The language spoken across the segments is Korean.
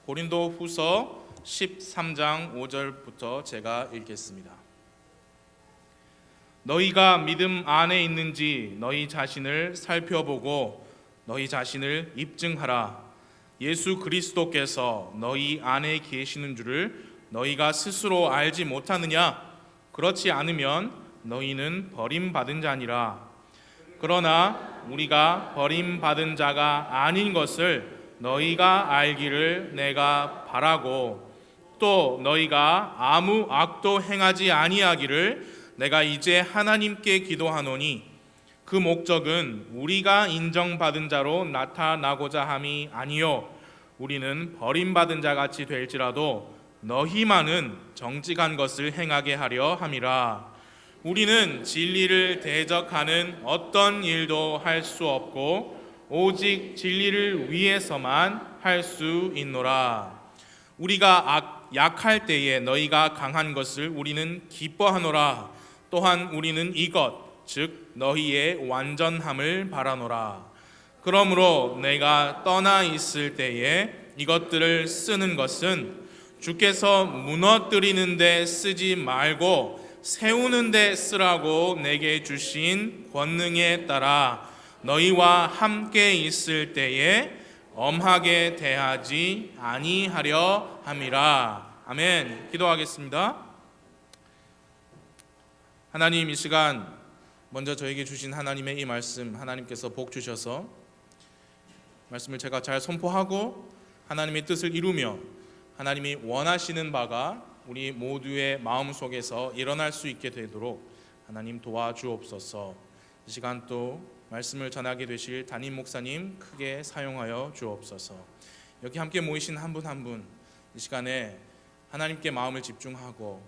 고린도후서 13장 5절부터 제가 읽겠습니다. 너희가 믿음 안에 있는지 너희 자신을 살펴보고 너희 자신을 입증하라. 예수 그리스도께서 너희 안에 계시는 줄을 너희가 스스로 알지 못하느냐? 그렇지 않으면 너희는 버림받은 자니라. 그러나 우리가 버림받은 자가 아닌 것을 너희가 알기를 내가 바라고, 또 너희가 아무 악도 행하지 아니하기를 내가 이제 하나님께 기도하노니, 그 목적은 우리가 인정받은 자로 나타나고자 함이 아니요 우리는 버림받은 자같이 될지라도 너희만은 정직한 것을 행하게 하려 함이라. 우리는 진리를 대적하는 어떤 일도 할 수 없고 오직 진리를 위해서만 할 수 있노라. 우리가 약할 때에 너희가 강한 것을 우리는 기뻐하노라. 또한 우리는 이것 즉 너희의 완전함을 바라노라. 그러므로 내가 떠나 있을 때에 이것들을 쓰는 것은 주께서 무너뜨리는 데 쓰지 말고 세우는 데 쓰라고 내게 주신 권능에 따라 너희와 함께 있을 때에 엄하게 대하지 아니하려 함이라. 아멘. 기도하겠습니다. 하나님, 이 시간 먼저 저에게 주신 하나님의 이 말씀, 하나님께서 복 주셔서 말씀을 제가 잘 선포하고 하나님의 뜻을 이루며 하나님이 원하시는 바가 우리 모두의 마음속에서 일어날 수 있게 되도록 하나님 도와주옵소서. 이 시간 또 말씀을 전하게 되실 담임 목사님 크게 사용하여 주옵소서. 여기 함께 모이신 한 분 한 분 이 시간에 하나님께 마음을 집중하고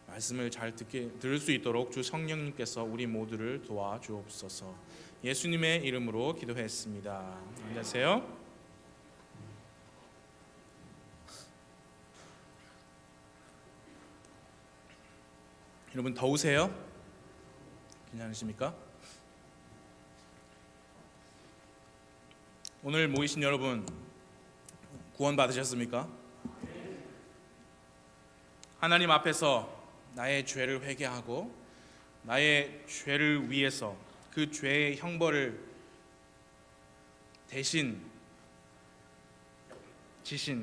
말씀을 잘 들을 수 있도록 주 성령님께서 우리 모두를 도와주옵소서. 예수님의 이름으로 기도했습니다. 앉으세요. 여러분 더우세요? 괜찮으십니까? 오늘 모이신 여러분 구원 받으셨습니까? 하나님 앞에서 나의 죄를 회개하고 나의 죄를 위해서 그 죄의 형벌을 대신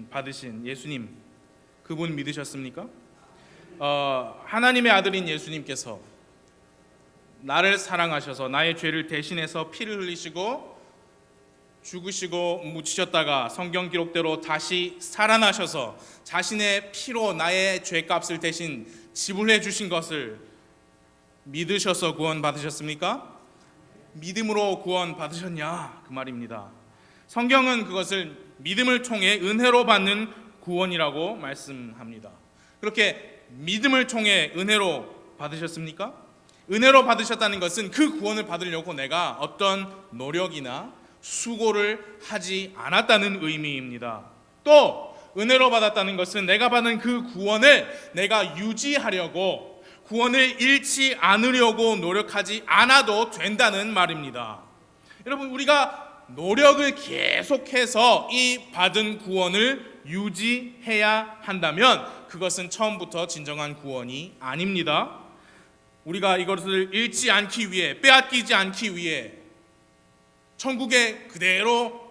받으신 예수님, 그분 믿으셨습니까? 하나님의 아들인 예수님께서 나를 사랑하셔서 나의 죄를 대신해서 피를 흘리시고 죽으시고 묻히셨다가 성경 기록대로 다시 살아나셔서 자신의 피로 나의 죄값을 대신 지불해 주신 것을 믿으셔서 구원 받으셨습니까? 믿음으로 구원 받으셨냐? 그 말입니다. 성경은 그것을 믿음을 통해 은혜로 받는 구원이라고 말씀합니다. 그렇게 믿음을 통해 은혜로 받으셨습니까? 은혜로 받으셨다는 것은 그 구원을 받으려고 내가 어떤 노력이나 수고를 하지 않았다는 의미입니다. 또 은혜로 받았다는 것은 내가 받은 그 구원을 내가 유지하려고, 구원을 잃지 않으려고 노력하지 않아도 된다는 말입니다. 여러분, 우리가 노력을 계속해서 이 받은 구원을 유지해야 한다면 그것은 처음부터 진정한 구원이 아닙니다. 우리가 이것을 잃지 않기 위해, 빼앗기지 않기 위해 천국에 그대로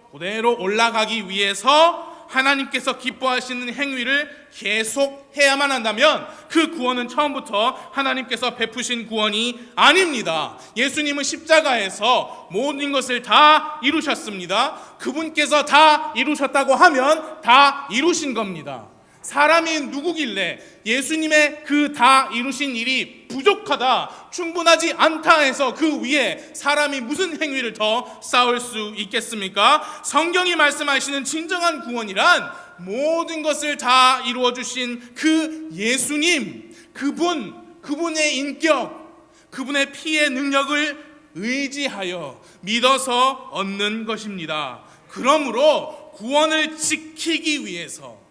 올라가기 위해서 하나님께서 기뻐하시는 행위를 계속 해야만 한다면 그 구원은 처음부터 하나님께서 베푸신 구원이 아닙니다. 예수님은 십자가에서 모든 것을 다 이루셨습니다. 그분께서 다 이루셨다고 하면 다 이루신 겁니다. 사람이 누구길래 예수님의 그 다 이루신 일이 부족하다, 충분하지 않다 해서 그 위에 사람이 무슨 행위를 더 쌓을 수 있겠습니까? 성경이 말씀하시는 진정한 구원이란 모든 것을 다 이루어 주신 그 예수님, 그분의 인격, 그분의 피의 능력을 의지하여 믿어서 얻는 것입니다. 그러므로 구원을 지키기 위해서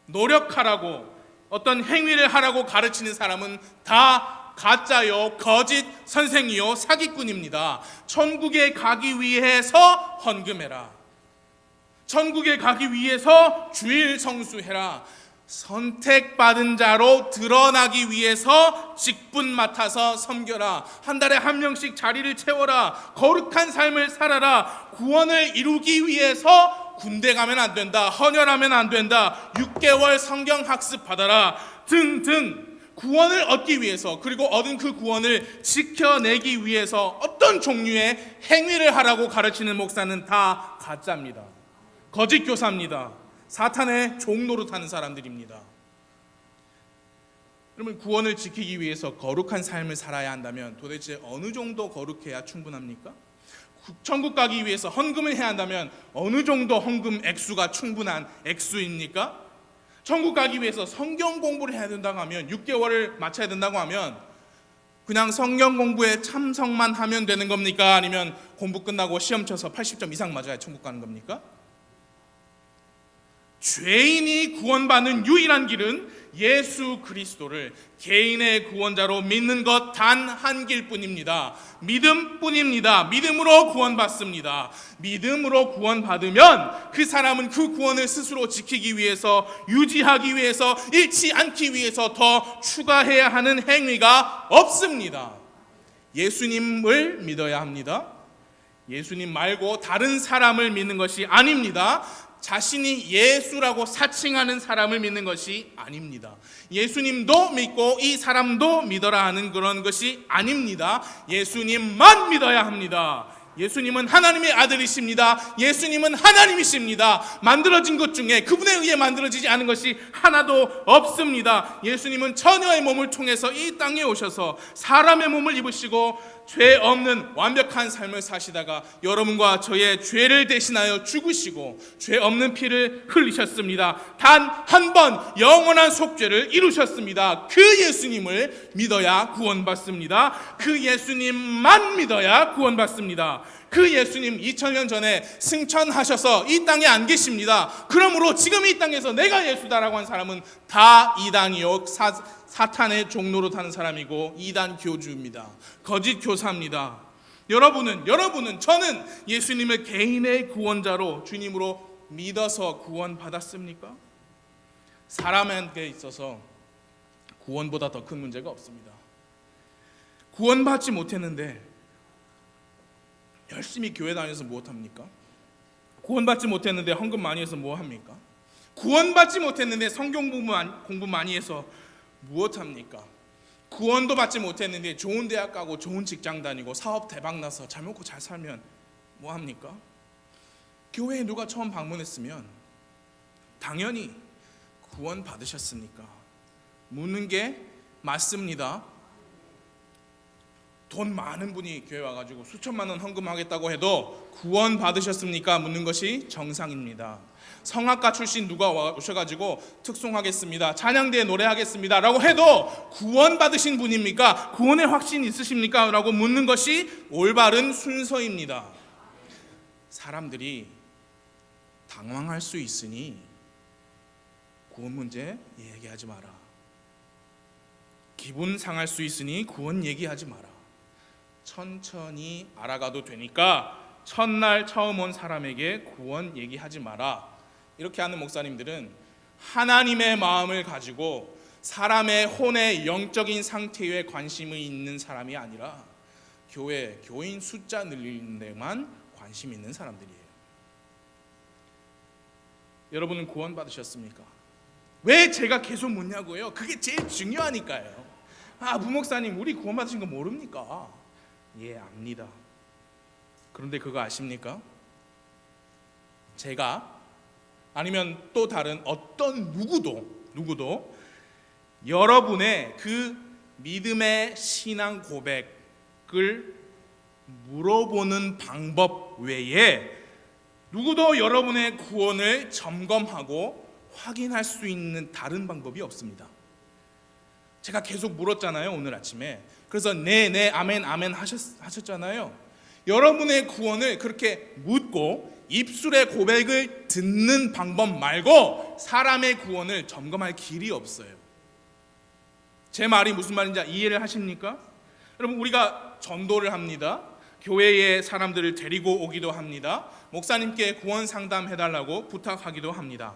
노력하라고, 어떤 행위를 하라고 가르치는 사람은 다 가짜요, 거짓 선생이요, 사기꾼입니다. 천국에 가기 위해서 헌금해라, 천국에 가기 위해서 주일 성수해라. 선택받은 자로 드러나기 위해서 직분 맡아서 섬겨라. 한 달에 한 명씩 자리를 채워라. 거룩한 삶을 살아라. 구원을 이루기 위해서 군대 가면 안 된다. 헌혈하면 안 된다. 6개월 성경 학습 받아라. 등등. 구원을 얻기 위해서, 그리고 얻은 그 구원을 지켜내기 위해서 어떤 종류의 행위를 하라고 가르치는 목사는 다 가짜입니다. 거짓 교사입니다. 사탄의 종노릇하는 사람들입니다. 그러면 구원을 지키기 위해서 거룩한 삶을 살아야 한다면 도대체 어느 정도 거룩해야 충분합니까? 천국 가기 위해서 헌금을 해야 한다면 어느 정도 헌금 액수가 충분한 액수입니까? 천국 가기 위해서 성경 공부를 해야 된다고 하면 6개월을 마쳐야 된다고 하면 그냥 성경 공부에 참석만 하면 되는 겁니까? 아니면 공부 끝나고 시험 쳐서 80점 이상 맞아야 천국 가는 겁니까? 죄인이 구원받는 유일한 길은 예수 그리스도를 개인의 구원자로 믿는 것 단 한 길뿐입니다. 믿음뿐입니다. 믿음으로 구원받습니다. 믿음으로 구원받으면 그 사람은 그 구원을 스스로 지키기 위해서, 유지하기 위해서, 잃지 않기 위해서 더 추가해야 하는 행위가 없습니다. 예수님을 믿어야 합니다. 예수님 말고 다른 사람을 믿는 것이 아닙니다. 자신이 예수라고 사칭하는 사람을 믿는 것이 아닙니다. 예수님도 믿고 이 사람도 믿어라 하는 그런 것이 아닙니다. 예수님만 믿어야 합니다. 예수님은 하나님의 아들이십니다. 예수님은 하나님이십니다. 만들어진 것 중에 그분에 의해 만들어지지 않은 것이 하나도 없습니다. 예수님은 처녀의 몸을 통해서 이 땅에 오셔서 사람의 몸을 입으시고 죄 없는 완벽한 삶을 사시다가 여러분과 저의 죄를 대신하여 죽으시고 죄 없는 피를 흘리셨습니다. 단 한 번 영원한 속죄를 이루셨습니다. 그 예수님을 믿어야 구원받습니다. 그 예수님만 믿어야 구원받습니다. 그 예수님 2000년 전에 승천하셔서 이 땅에 안 계십니다. 그러므로 지금 이 땅에서 내가 예수다라고 한 사람은 다 이단이요, 사탄의 종로로 타는 사람이고 이단 교주입니다. 거짓 교사입니다. 여러분은, 저는 예수님을 개인의 구원자로 주님으로 믿어서 구원받았습니까? 사람에게 있어서 구원보다 더 큰 문제가 없습니다. 구원받지 못했는데 열심히 교회 다녀서 무엇합니까? 구원받지 못했는데 헌금 많이 해서 무엇합니까? 구원받지 못했는데 성경 공부 많이 해서 무엇합니까? 구원도 받지 못했는데 좋은 대학 가고 좋은 직장 다니고 사업 대박 나서 잘 먹고 잘 살면 뭐합니까? 교회에 누가 처음 방문했으면 당연히 구원 받으셨습니까? 묻는 게 맞습니다. 돈 많은 분이 교회 와가지고 수천만 원 헌금하겠다고 해도 구원 받으셨습니까? 묻는 것이 정상입니다. 성악가 출신 누가 오셔가지고 특송하겠습니다, 찬양대에 노래하겠습니다 라고 해도 구원 받으신 분입니까? 구원의 확신 있으십니까? 라고 묻는 것이 올바른 순서입니다. 사람들이 당황할 수 있으니 구원 문제 얘기하지 마라. 기분 상할 수 있으니 구원 얘기하지 마라. 천천히 알아가도 되니까 첫날 처음 온 사람에게 구원 얘기하지 마라. 이렇게 하는 목사님들은 하나님의 마음을 가지고 사람의 혼의 영적인 상태에 관심이 있는 사람이 아니라 교인 숫자 늘리는 데만 관심 있는 사람들이에요. 여러분은 구원 받으셨습니까? 왜 제가 계속 묻냐고요? 그게 제일 중요하니까요. 부목사님, 우리 구원 받으신 거 모릅니까? 예, 압니다. 그런데 그거 아십니까? 제가 아니면 또 다른 어떤 누구도 여러분의 그 믿음의 신앙 고백을 물어보는 방법 외에 누구도 여러분의 구원을 점검하고 확인할 수 있는 다른 방법이 없습니다. 제가 계속 물었잖아요, 오늘 아침에. 그래서 네, 아멘 하셨잖아요. 여러분의 구원을 그렇게 묻고 입술의 고백을 듣는 방법 말고 사람의 구원을 점검할 길이 없어요. 제 말이 무슨 말인지 이해를 하십니까? 여러분, 우리가 전도를 합니다. 교회의 사람들을 데리고 오기도 합니다. 목사님께 구원 상담해달라고 부탁하기도 합니다.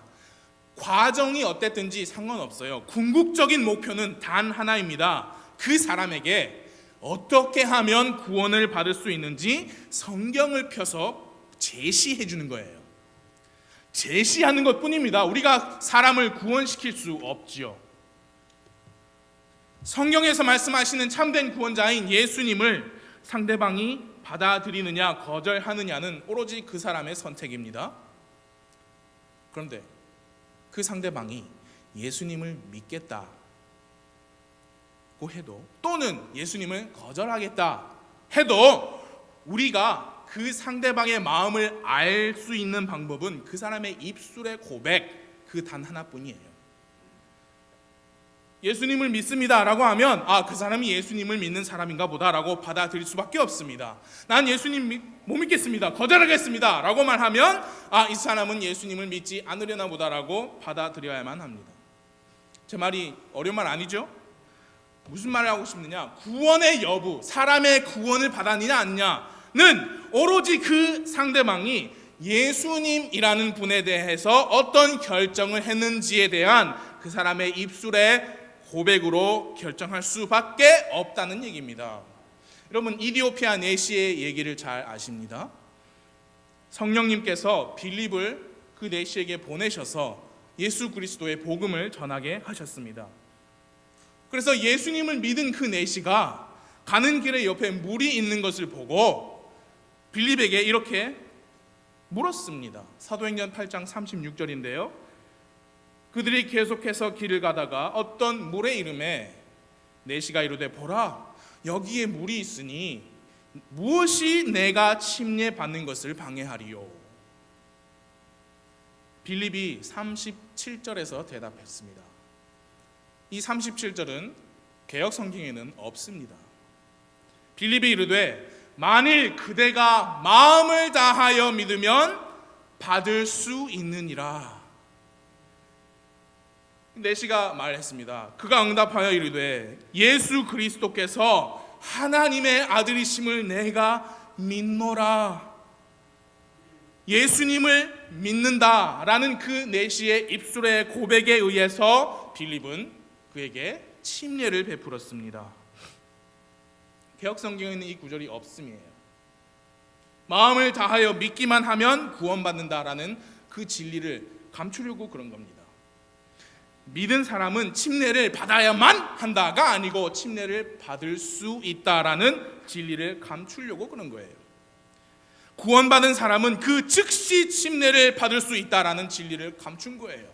과정이 어땠든지 상관없어요. 궁극적인 목표는 단 하나입니다. 그 사람에게 어떻게 하면 구원을 받을 수 있는지 성경을 펴서 제시해 주는 거예요. 제시하는 것뿐입니다. 우리가 사람을 구원시킬 수 없지요. 성경에서 말씀하시는 참된 구원자인 예수님을 상대방이 받아들이느냐 거절하느냐는 오로지 그 사람의 선택입니다. 그런데 그 상대방이 예수님을 믿겠다고 해도, 또는 예수님을 거절하겠다 해도, 우리가 그 상대방의 마음을 알 수 있는 방법은 그 사람의 입술의 고백, 그 단 하나뿐이에요. 예수님을 믿습니다 라고 하면 그 사람이 예수님을 믿는 사람인가 보다 라고 받아들일 수밖에 없습니다. 난 예수님 못 믿겠습니다, 거절하겠습니다 라고 말하면 이 사람은 예수님을 믿지 않으려나 보다 라고 받아들여야만 합니다. 제 말이 어려운 말 아니죠? 무슨 말을 하고 싶느냐, 구원의 여부, 사람의 구원을 받았느냐 아니냐는 오로지 그 상대방이 예수님이라는 분에 대해서 어떤 결정을 했는지에 대한 그 사람의 입술의 고백으로 결정할 수밖에 없다는 얘기입니다. 여러분, 이디오피아 내시의 얘기를 잘 아십니다. 성령님께서 빌립을 그 내시에게 보내셔서 예수 그리스도의 복음을 전하게 하셨습니다. 그래서 예수님을 믿은 그 내시가 가는 길에 옆에 물이 있는 것을 보고 빌립에게 이렇게 물었습니다. 사도행전 8장 36절인데요. 그들이 계속해서 길을 가다가 어떤 물의 이름에 내시가 이르되 보라, 여기에 물이 있으니 무엇이 내가 침례받는 것을 방해하리요? 빌립이 37절에서 대답했습니다. 이 37절은 개역 성경에는 없습니다. 빌립이 이르되 만일 그대가 마음을 다하여 믿으면 받을 수 있느니라. 내시가 말했습니다. 그가 응답하여 이르되 예수 그리스도께서 하나님의 아들이심을 내가 믿노라. 예수님을 믿는다라는 그 내시의 입술의 고백에 의해서 빌립은 그에게 침례를 베풀었습니다. 개역성경에는 이 구절이 없음이에요. 마음을 다하여 믿기만 하면 구원받는다라는 그 진리를 감추려고 그런 겁니다. 믿은 사람은 침례를 받아야만 한다가 아니고 침례를 받을 수 있다라는 진리를 감추려고 그런 거예요. 구원받은 사람은 그 즉시 침례를 받을 수 있다라는 진리를 감춘 거예요.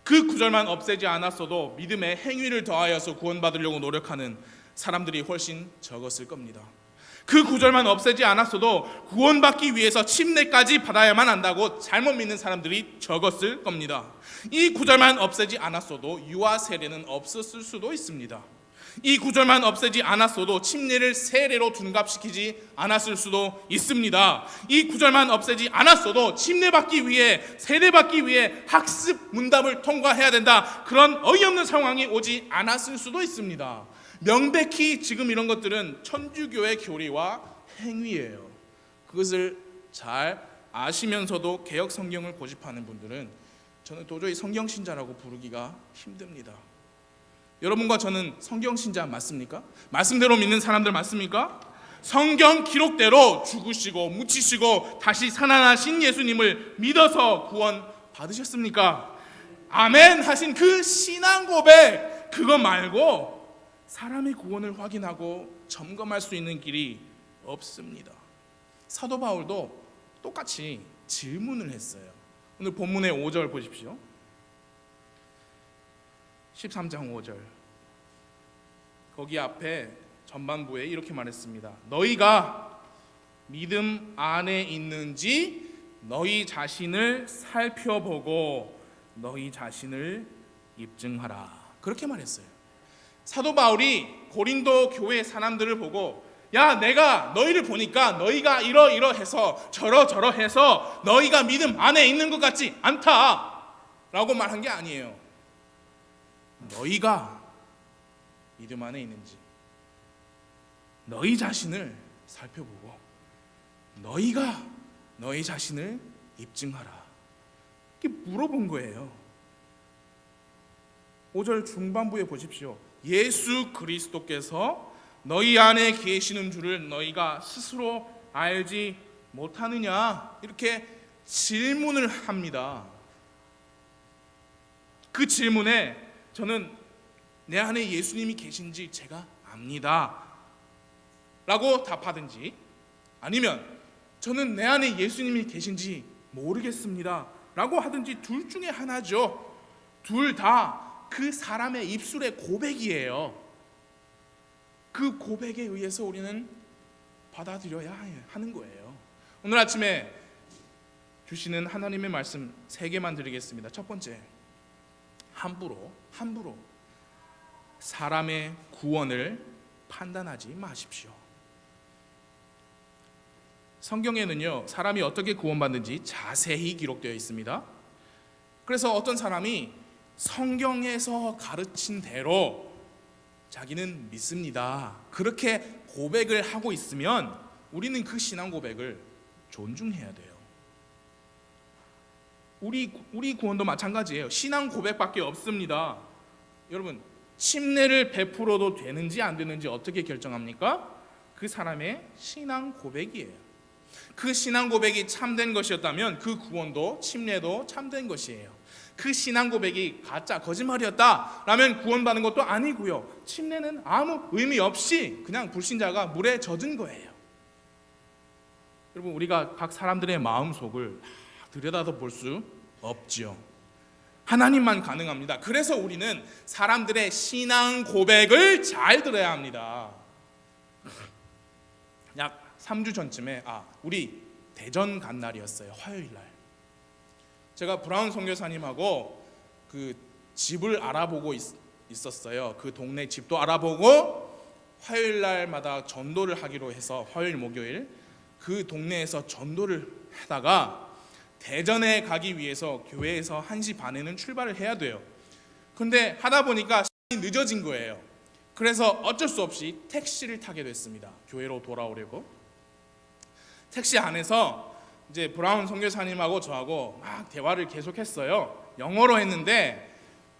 그 구절만 없애지 않았어도 믿음의 행위를 더하여서 구원받으려고 노력하는 사람들이 훨씬 적었을 겁니다. 그 구절만 없애지 않았어도 구원받기 위해서 침례까지 받아야만 한다고 잘못 믿는 사람들이 적었을 겁니다. 이 구절만 없애지 않았어도 유아 세례는 없었을 수도 있습니다. 이 구절만 없애지 않았어도 침례를 세례로 둔갑시키지 않았을 수도 있습니다. 이 구절만 없애지 않았어도 침례받기 위해, 세례받기 위해 학습 문답을 통과해야 된다, 그런 어이없는 상황이 오지 않았을 수도 있습니다. 명백히 지금 이런 것들은 천주교의 교리와 행위예요. 그것을 잘 아시면서도 개역 성경을 고집하는 분들은 저는 도저히 성경신자라고 부르기가 힘듭니다. 여러분과 저는 성경신자 맞습니까? 말씀대로 믿는 사람들 맞습니까? 성경 기록대로 죽으시고 묻히시고 다시 살아나신 예수님을 믿어서 구원 받으셨습니까? 아멘 하신 그 신앙 고백, 그거 말고 사람의 구원을 확인하고 점검할 수 있는 길이 없습니다. 사도 바울도 똑같이 질문을 했어요. 오늘 본문의 5절 보십시오. 13장 5절. 거기 앞에 전반부에 이렇게 말했습니다. 너희가 믿음 안에 있는지 너희 자신을 살펴보고 너희 자신을 입증하라. 그렇게 말했어요. 사도 바울이 고린도 교회 사람들을 보고, 야, 내가 너희를 보니까 너희가 이러이러해서 저러저러해서 너희가 믿음 안에 있는 것 같지 않다 라고 말한 게 아니에요. 너희가 믿음 안에 있는지 너희 자신을 살펴보고 너희가 너희 자신을 입증하라. 이렇게 물어본 거예요. 5절 중반부에 보십시오. 예수 그리스도께서 너희 안에 계시는 줄을 너희가 스스로 알지 못하느냐? 이렇게 질문을 합니다. 그 질문에 저는 내 안에 예수님이 계신지 제가 압니다 라고 답하든지, 아니면 저는 내 안에 예수님이 계신지 모르겠습니다 라고 하든지 둘 중에 하나죠. 둘 다 그 사람의 입술의 고백이에요. 그 고백에 의해서 우리는 받아들여야 하는 거예요. 오늘 아침에 주시는 하나님의 말씀 3개만 드리겠습니다. 첫 번째, 함부로 사람의 구원을 판단하지 마십시오. 성경에는요, 사람이 어떻게 구원받는지 자세히 기록되어 있습니다. 그래서 어떤 사람이 성경에서 가르친 대로 자기는 믿습니다, 그렇게 고백을 하고 있으면 우리는 그 신앙 고백을 존중해야 돼요. 우리 구원도 마찬가지예요. 신앙 고백밖에 없습니다. 여러분, 침례를 베풀어도 되는지 안 되는지 어떻게 결정합니까? 그 사람의 신앙 고백이에요. 그 신앙 고백이 참된 것이었다면 그 구원도 침례도 참된 것이에요. 그 신앙 고백이 가짜 거짓말이었다라면 구원받는 것도 아니고요, 침례는 아무 의미 없이 그냥 불신자가 물에 젖은 거예요. 여러분, 우리가 각 사람들의 마음속을 들여다도 볼 수 없지요. 하나님만 가능합니다. 그래서 우리는 사람들의 신앙 고백을 잘 들어야 합니다. 약 3주 전쯤에 우리 대전 간 날이었어요. 화요일 날. 제가 브라운 선교사님하고 그 집을 알아보고 있었어요. 그 동네 집도 알아보고 화요일 날마다 전도를 하기로 해서 화요일 목요일 그 동네에서 전도를 하다가 대전에 가기 위해서 교회에서 1시 반에는 출발을 해야 돼요. 근데 하다 보니까 시간이 늦어진 거예요. 그래서 어쩔 수 없이 택시를 타게 됐습니다. 교회로 돌아오려고. 택시 안에서 이제 브라운 선교사님하고 저하고 막 대화를 계속했어요. 영어로 했는데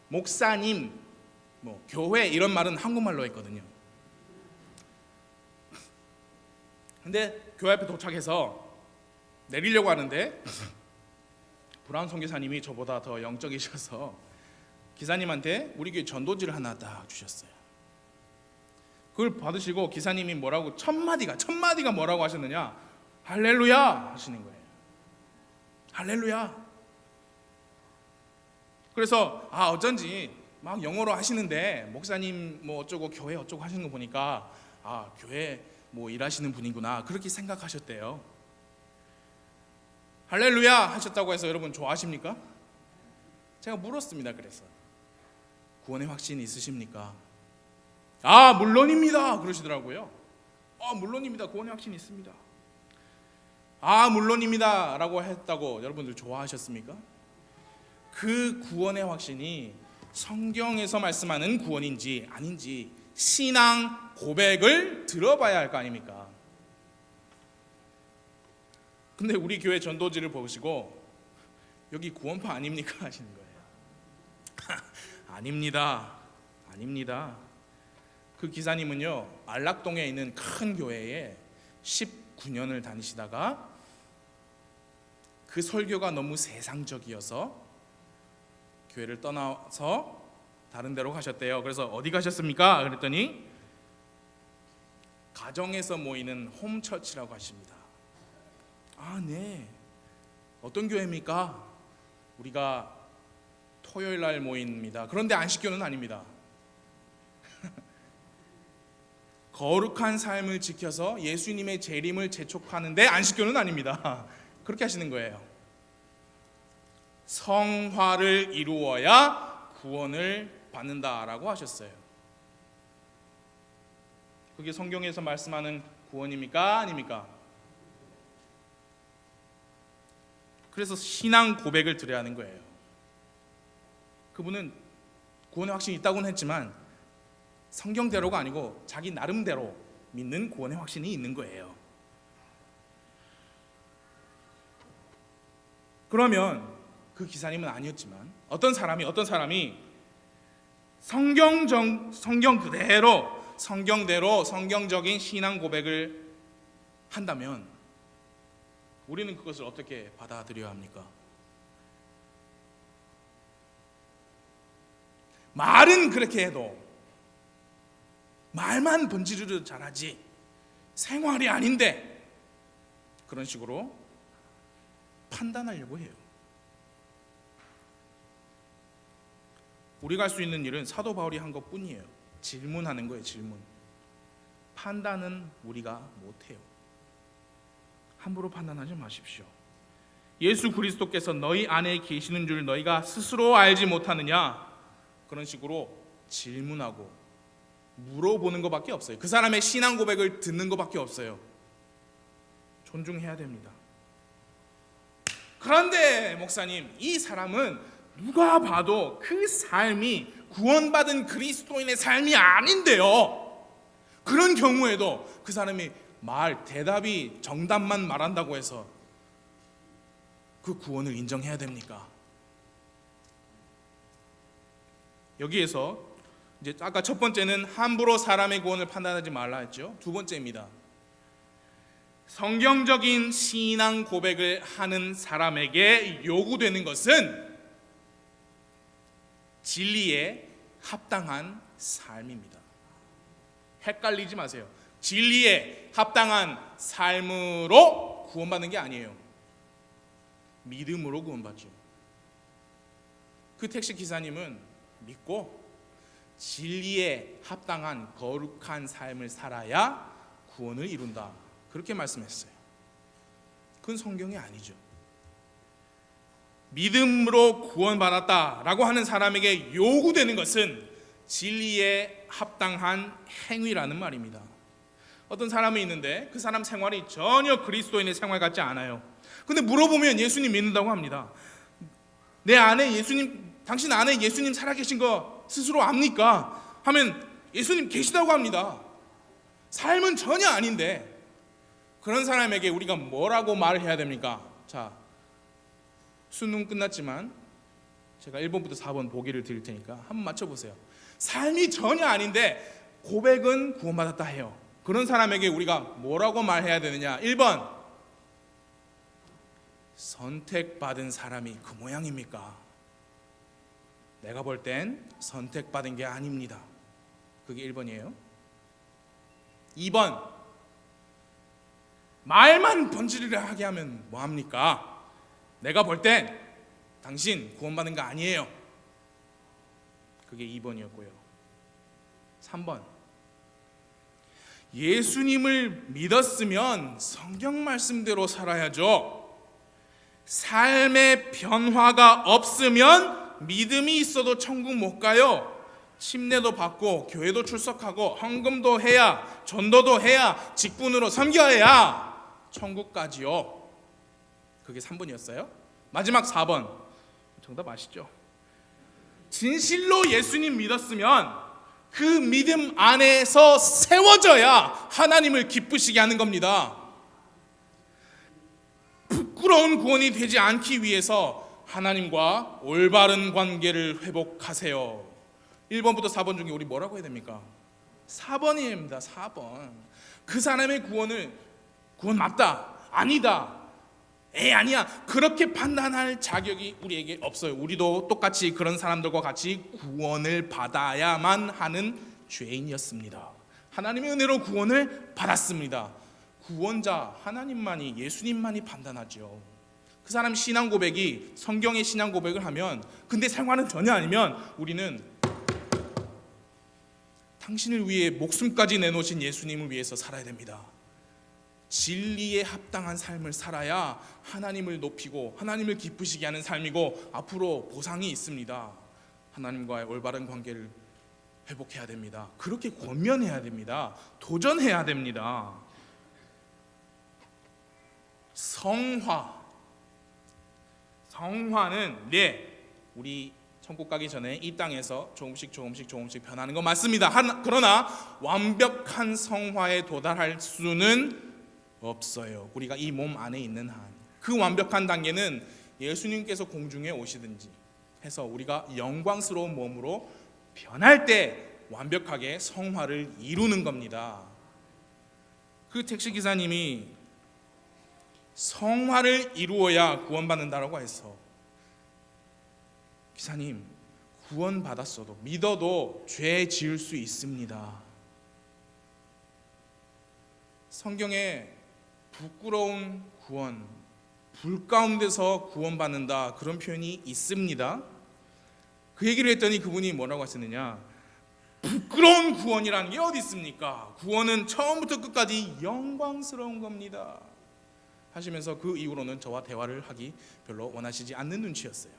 목사님, 교회 이런 말은 한국말로 했거든요. 근데 교회 앞에 도착해서 내리려고 하는데 브라운 선교사님이 저보다 더 영적이셔서 기사님한테 우리 교회 전도지를 하나 딱 주셨어요. 그걸 받으시고 기사님이 뭐라고 첫 마디가 뭐라고 하셨느냐? 할렐루야 하시는 거예요. 할렐루야. 그래서 어쩐지 막 영어로 하시는데 목사님 어쩌고 교회 어쩌고 하시는 거 보니까 교회 일하시는 분이구나 그렇게 생각하셨대요. 할렐루야 하셨다고 해서 여러분 좋아하십니까? 제가 물었습니다. 그래서 구원의 확신 있으십니까? 물론입니다 그러시더라고요. 물론입니다, 구원의 확신 있습니다. 물론입니다 라고 했다고 여러분들 좋아하셨습니까? 그 구원의 확신이 성경에서 말씀하는 구원인지 아닌지 신앙 고백을 들어봐야 할 거 아닙니까? 근데 우리 교회 전도지를 보시고 여기 구원파 아닙니까? 하시는 거예요. 아닙니다. 그 기사님은요, 안락동에 있는 큰 교회에 19년을 다니시다가 그 설교가 너무 세상적이어서 교회를 떠나서 다른 데로 가셨대요. 그래서 어디 가셨습니까? 그랬더니 가정에서 모이는 홈처치라고 하십니다. 네. 어떤 교회입니까? 우리가 토요일 날 모입니다. 그런데 안식교는 아닙니다. 거룩한 삶을 지켜서 예수님의 재림을 재촉하는데 안식교는 아닙니다. 그렇게 하시는 거예요. 성화를 이루어야 구원을 받는다라고 하셨어요. 그게 성경에서 말씀하는 구원입니까? 아닙니까? 그래서 신앙 고백을 드려야 하는 거예요. 그분은 구원의 확신이 있다고는 했지만 성경대로가 아니고 자기 나름대로 믿는 구원의 확신이 있는 거예요. 그러면 그 기사님은 아니었지만 어떤 사람이 성경 그대로 성경대로 성경적인 신앙 고백을 한다면 우리는 그것을 어떻게 받아들여야 합니까? 말은 그렇게 해도 말만 번지르르 잘하지 생활이 아닌데 그런 식으로 판단하려고 해요. 우리가 할 수 있는 일은 사도 바울이 한 것뿐이에요. 질문하는 거예요. 질문. 판단은 우리가 못해요. 함부로 판단하지 마십시오. 예수 그리스도께서 너희 안에 계시는 줄 너희가 스스로 알지 못하느냐? 그런 식으로 질문하고 물어보는 것밖에 없어요. 그 사람의 신앙 고백을 듣는 것밖에 없어요. 존중해야 됩니다. 그런데 목사님, 이 사람은 누가 봐도 그 삶이 구원받은 그리스도인의 삶이 아닌데요. 그런 경우에도 그 사람이 대답이 정답만 말한다고 해서 그 구원을 인정해야 됩니까? 여기에서 이제 아까 첫 번째는 함부로 사람의 구원을 판단하지 말라 했죠. 두 번째입니다. 성경적인 신앙 고백을 하는 사람에게 요구되는 것은 진리에 합당한 삶입니다. 헷갈리지 마세요. 진리에 합당한 삶으로 구원받는 게 아니에요. 믿음으로 구원받죠. 그 택시 기사님은 믿고 진리에 합당한 거룩한 삶을 살아야 구원을 이룬다. 그렇게 말씀했어요. 그건 성경이 아니죠. 믿음으로 구원받았다라고 하는 사람에게 요구되는 것은 진리에 합당한 행위라는 말입니다. 어떤 사람이 있는데 그 사람 생활이 전혀 그리스도인의 생활 같지 않아요. 근데 물어보면 예수님 믿는다고 합니다. 당신 안에 예수님 살아계신 거 스스로 압니까? 하면 예수님 계시다고 합니다. 삶은 전혀 아닌데 그런 사람에게 우리가 뭐라고 말을 해야 됩니까? 자, 수능 끝났지만 제가 1번부터 4번 보기를 드릴 테니까 한번 맞춰보세요. 삶이 전혀 아닌데 고백은 구원받았다 해요. 그런 사람에게 우리가 뭐라고 말해야 되느냐? 1번, 선택받은 사람이 그 모양입니까? 내가 볼 땐 선택받은 게 아닙니다. 그게 1번이에요. 2번, 말만 번지르르 하게 하면 뭐합니까? 내가 볼 땐 당신 구원받은 거 아니에요. 그게 2번이었고요. 3번, 예수님을 믿었으면 성경 말씀대로 살아야죠. 삶의 변화가 없으면 믿음이 있어도 천국 못 가요. 침례도 받고 교회도 출석하고 헌금도 해야, 전도도 해야, 직분으로 섬겨야 천국 가지요. 그게 3번이었어요. 마지막 4번, 정답 아시죠? 진실로 예수님 믿었으면 그 믿음 안에서 세워져야 하나님을 기쁘시게 하는 겁니다. 부끄러운 구원이 되지 않기 위해서 하나님과 올바른 관계를 회복하세요. 1번부터 4번 중에 우리 뭐라고 해야 됩니까? 4번입니다. 4번. 그 사람의 구원 맞다, 아니다, 아니야, 그렇게 판단할 자격이 우리에게 없어요. 우리도 똑같이 그런 사람들과 같이 구원을 받아야만 하는 죄인이었습니다. 하나님의 은혜로 구원을 받았습니다. 구원자 하나님만이, 예수님만이 판단하죠. 그 사람 신앙 고백이 성경의 신앙 고백을 하면, 근데 생활은 전혀 아니면 우리는 당신을 위해 목숨까지 내놓으신 예수님을 위해서 살아야 됩니다. 진리에 합당한 삶을 살아야 하나님을 높이고 하나님을 기쁘시게 하는 삶이고 앞으로 보상이 있습니다. 하나님과의 올바른 관계를 회복해야 됩니다. 그렇게 권면해야 됩니다. 도전해야 됩니다. 성화는 우리 천국 가기 전에 이 땅에서 조금씩 변하는 건 맞습니다. 그러나 완벽한 성화에 도달할 수는 없어요. 우리가 이 몸 안에 있는 한. 그 완벽한 단계는 예수님께서 공중에 오시든지 해서 우리가 영광스러운 몸으로 변할 때 완벽하게 성화를 이루는 겁니다. 그 택시기사님이 성화를 이루어야 구원받는다라고 해서, 기사님, 구원받았어도 믿어도 죄 지을 수 있습니다. 성경에 부끄러운 구원, 불 가운데서 구원받는다, 그런 표현이 있습니다. 그 얘기를 했더니 그분이 뭐라고 하셨느냐, 부끄러운 구원이라는 게 어디 있습니까? 구원은 처음부터 끝까지 영광스러운 겁니다 하시면서 그 이후로는 저와 대화를 하기 별로 원하시지 않는 눈치였어요.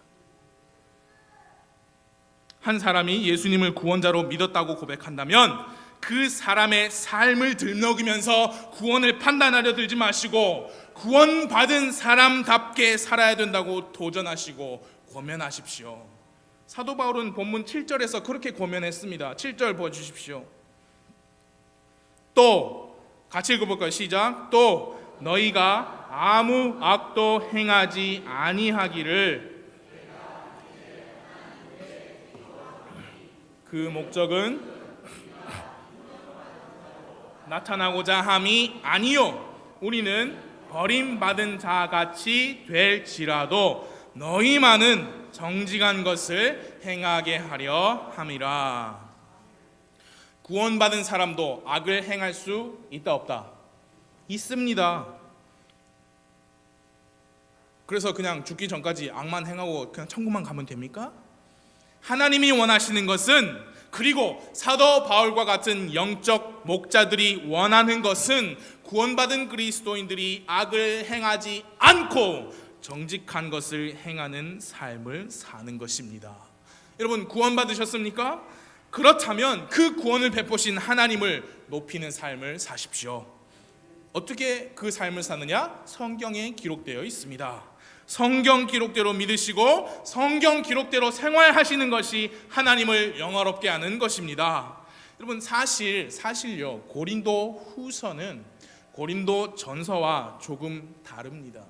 한 사람이 예수님을 구원자로 믿었다고 고백한다면 그 사람의 삶을 들먹이면서 구원을 판단하려 들지 마시고 구원받은 사람답게 살아야 된다고 도전하시고 고면하십시오. 사도 바울은 본문 7절에서 그렇게 고면했습니다. 7절 보여주십시오. 또 같이 읽어볼까요? 시작. 또 너희가 아무 악도 행하지 아니하기를, 그 목적은 나타나고자 함이 아니요 우리는 버림받은 자같이 될지라도 너희만은 정직한 것을 행하게 하려 함이라. 구원받은 사람도 악을 행할 수 있다 없다? 있습니다. 그래서 그냥 죽기 전까지 악만 행하고 그냥 천국만 가면 됩니까? 하나님이 원하시는 것은, 그리고 사도 바울과 같은 영적 목자들이 원하는 것은 구원받은 그리스도인들이 악을 행하지 않고 정직한 것을 행하는 삶을 사는 것입니다. 여러분, 구원받으셨습니까? 그렇다면 그 구원을 베푸신 하나님을 높이는 삶을 사십시오. 어떻게 그 삶을 사느냐? 성경에 기록되어 있습니다. 성경 기록대로 믿으시고 성경 기록대로 생활하시는 것이 하나님을 영화롭게 하는 것입니다. 여러분, 사실요, 고린도 후서는 고린도 전서와 조금 다릅니다.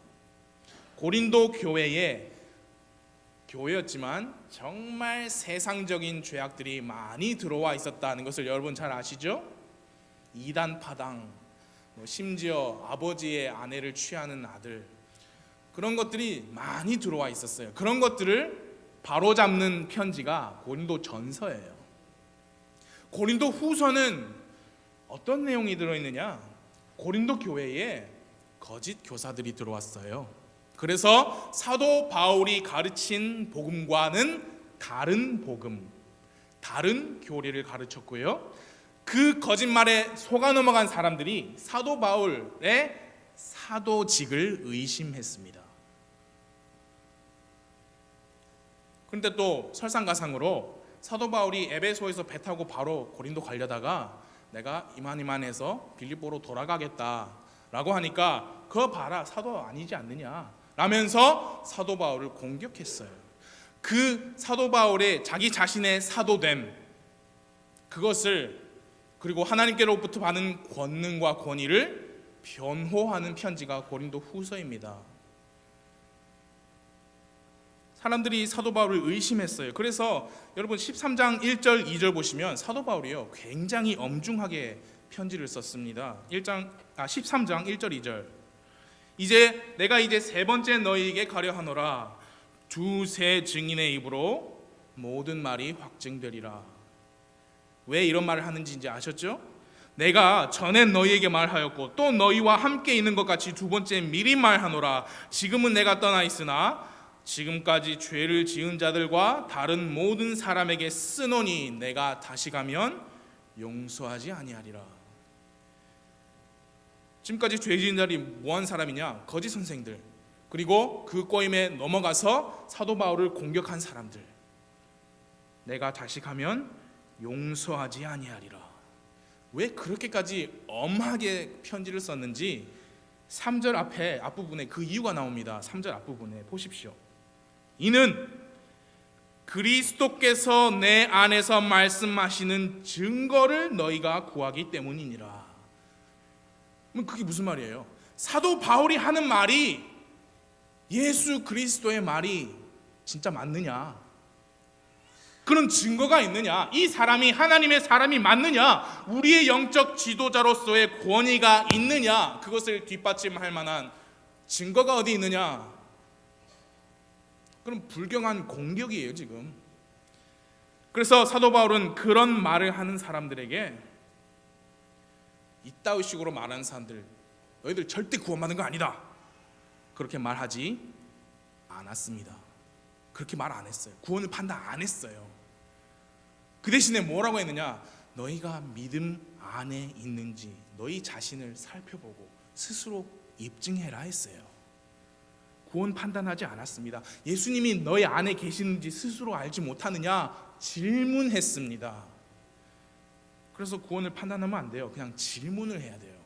고린도 교회였지만 정말 세상적인 죄악들이 많이 들어와 있었다는 것을 여러분 잘 아시죠? 이단 파당, 심지어 아버지의 아내를 취하는 아들, 그런 것들이 많이 들어와 있었어요. 그런 것들을 바로잡는 편지가 고린도 전서예요. 고린도 후서는 어떤 내용이 들어있느냐? 고린도 교회에 거짓 교사들이 들어왔어요. 그래서 사도 바울이 가르친 복음과는 다른 복음, 다른 교리를 가르쳤고요. 그 거짓말에 속아 넘어간 사람들이 사도 바울의 사도직을 의심했습니다. 그런데 또 설상가상으로 사도 바울이 에베소에서 배 타고 바로 고린도 가려다가 내가 이만해서 빌립보로 돌아가겠다라고 하니까 그거 봐라, 사도 아니지 않느냐 라면서 사도 바울을 공격했어요. 그 사도 바울의 자기 자신의 사도됨, 그것을, 그리고 하나님께로부터 받은 권능과 권위를 변호하는 편지가 고린도 후서입니다. 사람들이 사도 바울을 의심했어요. 그래서 여러분 13장 1절 2절 보시면 사도 바울이요 굉장히 엄중하게 편지를 썼습니다. 13장 1절 2절. 내가 이제 세 번째 너희에게 가려 하노라. 두세 증인의 입으로 모든 말이 확증되리라. 왜 이런 말을 하는지 이제 아셨죠? 내가 전에 너희에게 말하였고 또 너희와 함께 있는 것 같이 두 번째 미리 말하노라. 지금은 내가 떠나 있으나 지금까지 죄를 지은 자들과 다른 모든 사람에게 쓰노니 내가 다시 가면 용서하지 아니하리라. 지금까지 죄 지은 자들이 뭐한 사람이냐? 거짓 선생들, 그리고 그 꼬임에 넘어가서 사도 바울을 공격한 사람들. 내가 다시 가면 용서하지 아니하리라. 왜 그렇게까지 엄하게 편지를 썼는지 3절 앞부분에 그 이유가 나옵니다. 3절 앞부분에 보십시오. 이는 그리스도께서 내 안에서 말씀하시는 증거를 너희가 구하기 때문이니라. 그럼 그게 무슨 말이에요? 사도 바울이 하는 말이 예수 그리스도의 말이 진짜 맞느냐? 그런 증거가 있느냐? 이 사람이 하나님의 사람이 맞느냐? 우리의 영적 지도자로서의 권위가 있느냐? 그것을 뒷받침할 만한 증거가 어디 있느냐? 그럼 불경한 공격이에요 지금. 그래서 사도 바울은 그런 말을 하는 사람들에게, 이따위 식으로 말하는 사람들, 너희들 절대 구원받는 거 아니다, 그렇게 말하지 않았습니다. 그렇게 말 안 했어요. 구원을 판단 안 했어요. 그 대신에 뭐라고 했느냐? 너희가 믿음 안에 있는지 너희 자신을 살펴보고 스스로 입증해라 했어요. 구원 판단하지 않았습니다. 예수님이 너희 안에 계시는지 스스로 알지 못하느냐 질문했습니다. 그래서 구원을 판단하면 안 돼요. 그냥 질문을 해야 돼요.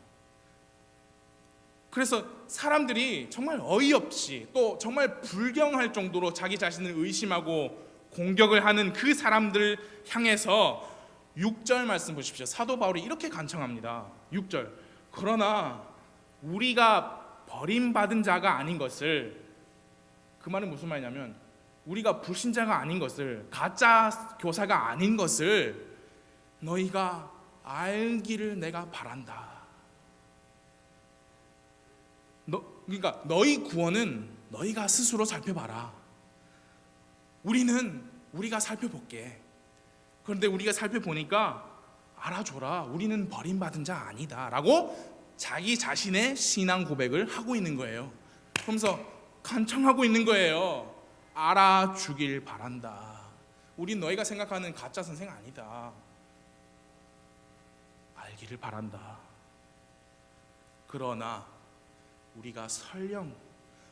그래서 사람들이 정말 어이없이 또 정말 불경할 정도로 자기 자신을 의심하고 공격을 하는 그 사람들 향해서 6절 말씀 보십시오. 사도 바울이 이렇게 간청합니다. 6절. 그러나 우리가 버림받은 자가 아닌 것을, 그 말은 무슨 말이냐면 우리가 불신자가 아닌 것을, 가짜 교사가 아닌 것을 너희가 알기를 내가 바란다. 그러니까 너희 구원은 너희가 스스로 살펴봐라. 우리가 살펴볼게. 그런데 우리가 살펴보니까 알아줘라. 우리는 버림받은 자 아니다 라고 자기 자신의 신앙 고백을 하고 있는 거예요. 그러면서 간청하고 있는 거예요. 알아주길 바란다. 우린 너희가 생각하는 가짜 선생 아니다. 알기를 바란다. 그러나 우리가 설령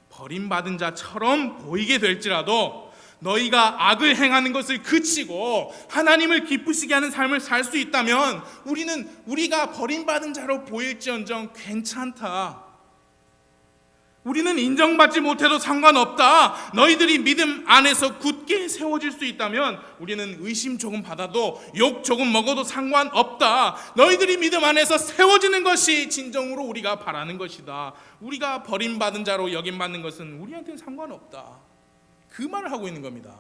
버림받은 자처럼 보이게 될지라도 너희가 악을 행하는 것을 그치고 하나님을 기쁘시게 하는 삶을 살 수 있다면 우리가 버림받은 자로 보일지언정 괜찮다. 우리는 인정받지 못해도 상관없다. 너희들이 믿음 안에서 굳게 세워질 수 있다면 우리는 의심 조금 받아도 욕 조금 먹어도 상관없다. 너희들이 믿음 안에서 세워지는 것이 진정으로 우리가 바라는 것이다. 우리가 버림받은 자로 여김받는 것은 우리한테는 상관없다. 그 말을 하고 있는 겁니다.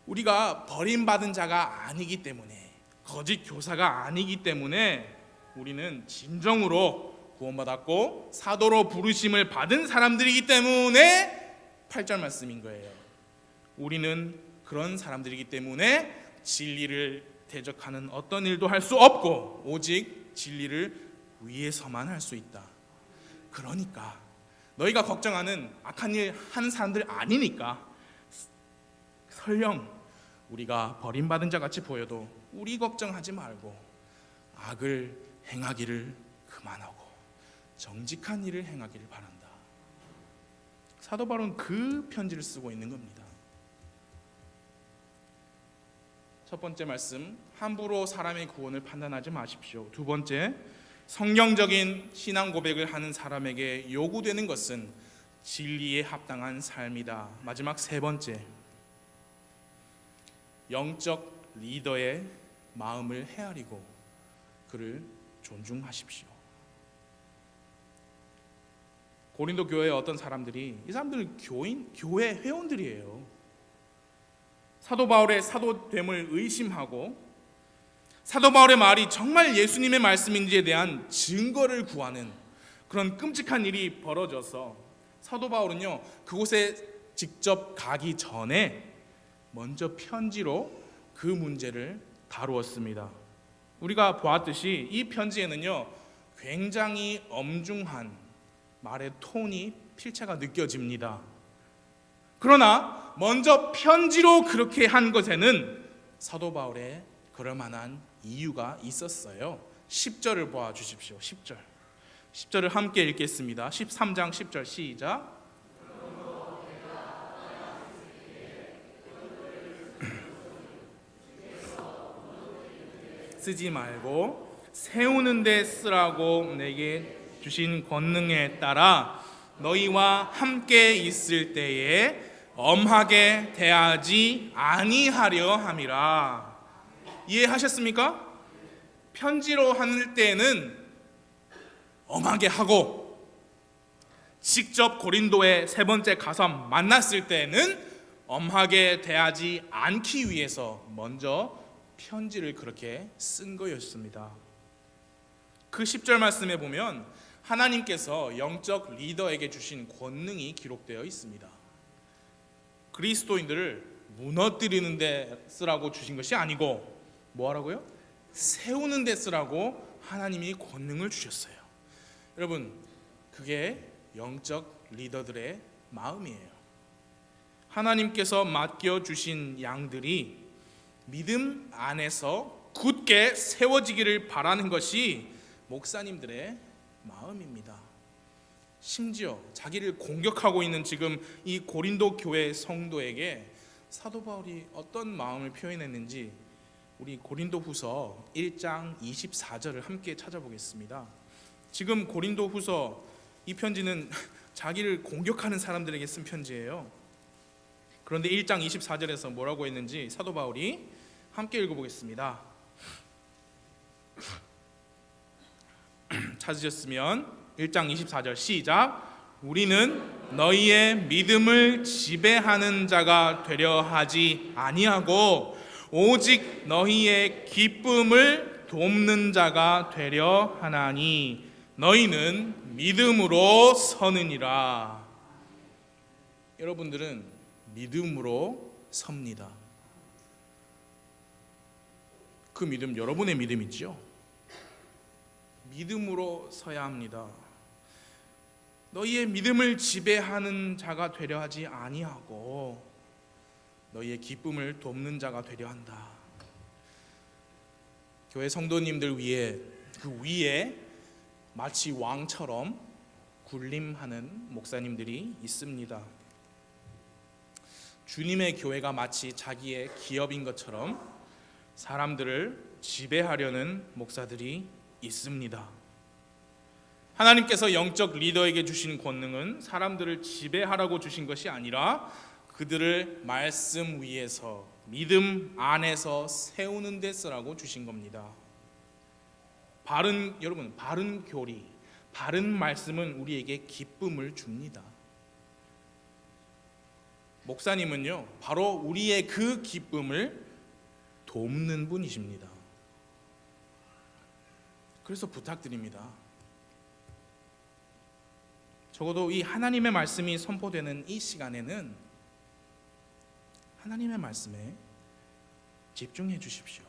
우리가 버림받은 자가 아니기 때문에, 거짓 교사가 아니기 때문에 우리는 진정으로 구원받았고 사도로 부르심을 받은 사람들이기 때문에 8절 말씀인 거예요. 우리는 그런 사람들이기 때문에 진리를 대적하는 어떤 일도 할 수 없고 오직 진리를 위해서만 할 수 있다. 그러니까 너희가 걱정하는 악한 일 하는 사람들 아니니까, 설령 우리가 버림받은 자 같이 보여도 우리 걱정하지 말고 악을 행하기를 그만하고 정직한 일을 행하기를 바란다. 사도 바울은 그 편지를 쓰고 있는 겁니다. 첫 번째 말씀, 함부로 사람의 구원을 판단하지 마십시오. 두 번째, 성경적인 신앙 고백을 하는 사람에게 요구되는 것은 진리에 합당한 삶이다. 마지막 세 번째, 영적 리더의 마음을 헤아리고 그를 존중하십시오. 고린도 교회의 어떤 사람들이, 이 사람들은 교회 회원들이에요. 사도 바울의 사도됨을 의심하고 사도 바울의 말이 정말 예수님의 말씀인지에 대한 증거를 구하는 그런 끔찍한 일이 벌어져서 사도 바울은요, 그곳에 직접 가기 전에 먼저 편지로 그 문제를 다루었습니다. 우리가 보았듯이 이 편지에는요, 굉장히 엄중한 말의 톤이 필체가 느껴집니다. 그러나 먼저 편지로 그렇게 한 것에는 사도 바울의 그럴 만한 이유가 있었어요. 10절을 보아 주십시오. 10절을 함께 읽겠습니다. 13장 10절 시작. 쓰지 말고 세우는 데 쓰라고 내게 주신 권능에 따라 너희와 함께 있을 때에 엄하게 대하지 아니하려 함이라. 이해하셨습니까? 편지로 할 때는 엄하게 하고, 직접 고린도에 세 번째 가서 만났을 때는 엄하게 대하지 않기 위해서 먼저 편지를 그렇게 쓴 거였습니다. 그 10절 말씀에 보면 하나님께서 영적 리더에게 주신 권능이 기록되어 있습니다. 그리스도인들을 무너뜨리는 데 쓰라고 주신 것이 아니고 뭐 하라고요? 세우는 데 쓰라고 하나님이 권능을 주셨어요. 여러분, 그게 영적 리더들의 마음이에요. 하나님께서 맡겨주신 양들이 믿음 안에서 굳게 세워지기를 바라는 것이 목사님들의 마음입니다. 심지어 자기를 공격하고 있는 지금 이 고린도 교회 성도에게 사도 바울이 어떤 마음을 표현했는지 우리 고린도 후서 1장 24절을 함께 찾아보겠습니다. 지금 고린도 후서 이 편지는 자기를 공격하는 사람들에게 쓴 편지예요. 그런데 1장 24절에서 뭐라고 했는지 사도 바울이 함께 읽어보겠습니다. 찾으셨으면 1장 24절 시작. 우리는 너희의 믿음을 지배하는 자가 되려 하지 아니하고 오직 너희의 기쁨을 돕는 자가 되려 하나니 너희는 믿음으로 서느니라. 여러분들은 믿음으로 섭니다. 그 믿음 여러분의 믿음이죠. 믿음으로 서야 합니다. 너희의 믿음을 지배하는 자가 되려 하지 아니하고 너희의 기쁨을 돕는 자가 되려 한다. 교회 성도님들 위에 그 위에 마치 왕처럼 군림하는 목사님들이 있습니다. 주님의 교회가 마치 자기의 기업인 것처럼 사람들을 지배하려는 목사들이 있습니다. 하나님께서 영적 리더에게 주신 권능은 사람들을 지배하라고 주신 것이 아니라 그들을 말씀 위에서 믿음 안에서 세우는 데 쓰라고 주신 겁니다. 여러분, 바른 교리, 바른 말씀은 우리에게 기쁨을 줍니다. 목사님은요, 바로 우리의 그 기쁨을 돕는 분이십니다. 그래서 부탁드립니다. 적어도 이 하나님의 말씀이 선포되는 이 시간에는 하나님의 말씀에 집중해 주십시오.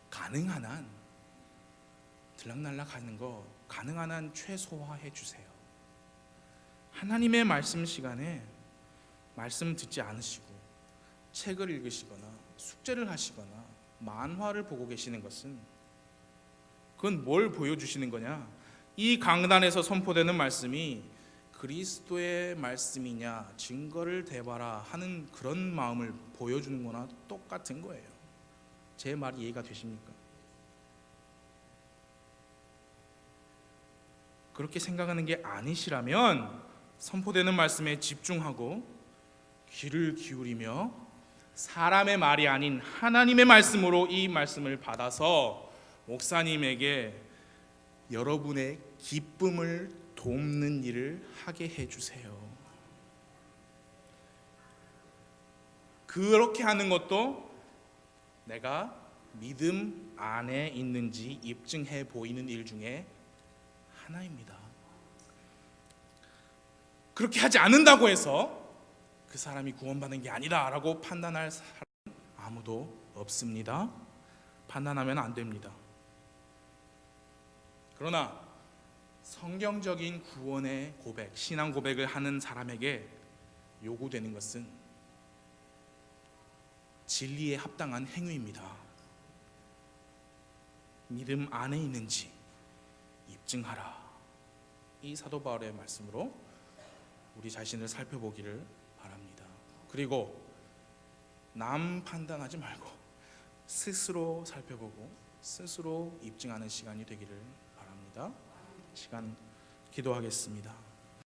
가능한 한 들락날락 하는 거 가능한 한 최소화해 주세요. 하나님의 말씀 시간에 말씀 듣지 않으시고 책을 읽으시거나 숙제를 하시거나 만화를 보고 계시는 것은 그건 뭘 보여주시는 거냐? 이 강단에서 선포되는 말씀이 그리스도의 말씀이냐 증거를 대봐라 하는 그런 마음을 보여주는 거나 똑같은 거예요. 제 말이 이해가 되십니까? 그렇게 생각하는 게 아니시라면 선포되는 말씀에 집중하고 귀를 기울이며 사람의 말이 아닌 하나님의 말씀으로 이 말씀을 받아서 목사님에게 여러분의 기쁨을 돕는 일을 하게 해주세요. 그렇게 하는 것도 내가 믿음 안에 있는지 입증해 보이는 일 중에 하나입니다. 그렇게 하지 않는다고 해서 그 사람이 구원받는 게 아니다 라고 판단할 사람은 아무도 없습니다. 판단하면 안 됩니다. 그러나 성경적인 구원의 고백, 신앙 고백을 하는 사람에게 요구되는 것은 진리에 합당한 행위입니다. 믿음 안에 있는지 입증하라. 이 사도 바울의 말씀으로 우리 자신을 살펴보기를 바랍니다. 그리고 남 판단하지 말고 스스로 살펴보고 스스로 입증하는 시간이 되기를 바랍니다. 시간 기도하겠습니다.